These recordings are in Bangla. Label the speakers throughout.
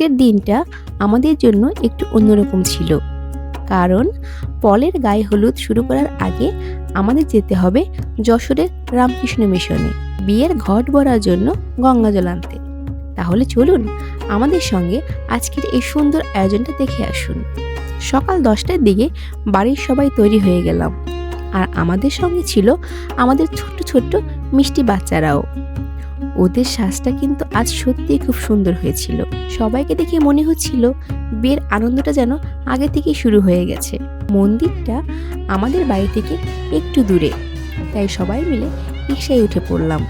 Speaker 1: আজকের দিনটা আমাদের জন্য একটু অন্যরকম ছিল, কারণ পলের গায়ে হলুদ শুরু করার আগে আমাদের যেতে হবে যশোরের রামকৃষ্ণ মিশনে বিয়ের ঘট ভরার জন্য গঙ্গা জল আনতে। তাহলে চলুন আমাদের সঙ্গে আজকের এই সুন্দর আয়োজনটা দেখে আসুন। সকাল 10টার দিকে বাড়ির সবাই তৈরি হয়ে গেলাম, আর আমাদের সঙ্গে ছিল আমাদের ছোট্ট ছোট্ট মিষ্টি বাচ্চারাও। ওদের সাজটা কিন্তু আজ সত্যিই খুব সুন্দর হয়েছিল। সবাইকে দেখে মনে হচ্ছিল বিয়ের আনন্দটা যেন আগে থেকেই শুরু হয়ে গেছে। মন্দিরটা আমাদের বাড়ি থেকে একটু দূরে, তাই সবাই মিলে রিকশায় উঠে পড়লাম।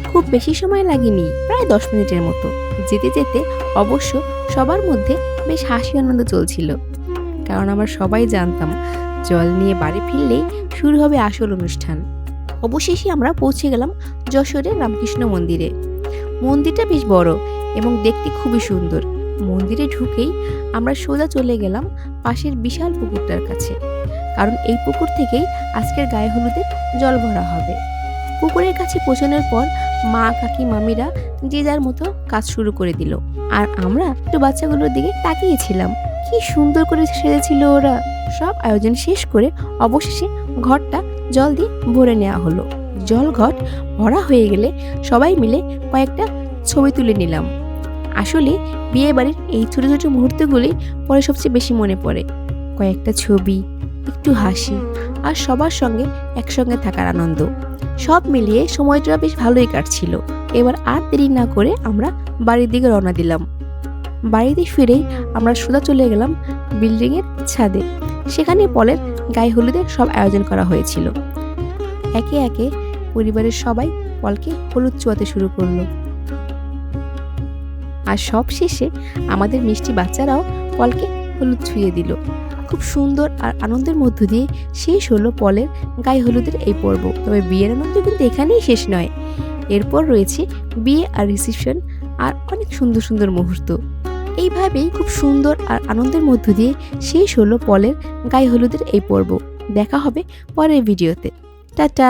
Speaker 1: খুব বেশি সময় লাগেনি, প্রায় 10 মিনিটের মতো। যেতে যেতে অবশ্য সবার মধ্যে বেশ হাসি আনন্দ চলছিল, কারণ আমরা সবাই জানতাম জল নিয়ে বাড়ি ফিরলেই শুরু হবে আসল অনুষ্ঠান। অবশেষে আমরা পৌঁছে গেলাম যশোরের রামকৃষ্ণ মন্দিরে। মন্দিরটা বেশ বড় এবং দেখতে খুবই সুন্দর। মন্দিরে ঢুকেই আমরা সোজা চলে গেলাম পাশের বিশাল পুকুরটার কাছে, কারণ এই পুকুর থেকেই আজকের গায়ে হলুদের জল ভরা হবে। পুকুরের কাছে পৌঁছানোর পর মা কাকি মামিরা যে যার মতো কাজ শুরু করে দিল, আর আমরা একটু বাচ্চাগুলোর দিকে তাকিয়েছিলাম। কি সুন্দর করে সেজেছিল ওরা। সব আয়োজন শেষ করে অবশেষে ঘরটা জল দিয়ে ভরে নেওয়া হলো। জল ঘট ভরা হয়ে গেলে সবাই মিলে কয়েকটা ছবি তুলে নিলাম। আসলে বিয়ে বাড়ির এই ছোট ছোট মুহূর্তগুলি পরে সবচেয়ে বেশি মনে পড়ে। কয়েকটা ছবি, একটু হাসি, আর সবার সঙ্গে একসঙ্গে থাকার আনন্দ, সব মিলিয়ে সময়টা বেশ ভালোই কাটছিল। এবার আর দেরি না করে আমরা বাড়ির দিকে রওনা দিলাম। বাড়িতে ফিরেই আমরা সোজা চলে গেলাম বিল্ডিংয়ের ছাদে। সেখানে পলের গায়ে হলুদের সব আয়োজন করা হয়েছিল। একে একে পরিবারের সবাই পলকে হলুদ ছোঁয়াতে শুরু করলো, আর সব শেষে আমাদের মিষ্টি বাচ্চারাও পলকে হলুদ ছুঁয়ে দিল। খুব সুন্দর আর আনন্দের মধ্য দিয়ে শেষ হলো পলের গায়ে হলুদের এই পর্ব। তবে বিয়ের আনন্দ কিন্তু এখানেই শেষ নয়, এরপর রয়েছে বিয়ে আর রিসেপশন আর অনেক সুন্দর সুন্দর মুহূর্ত। এইভাবেই খুব সুন্দর আর আনন্দের মধ্য দিয়ে শেষ হলো পলের গায়ে হলুদের এই পর্ব। দেখা হবে পরের ভিডিওতে। টাটা।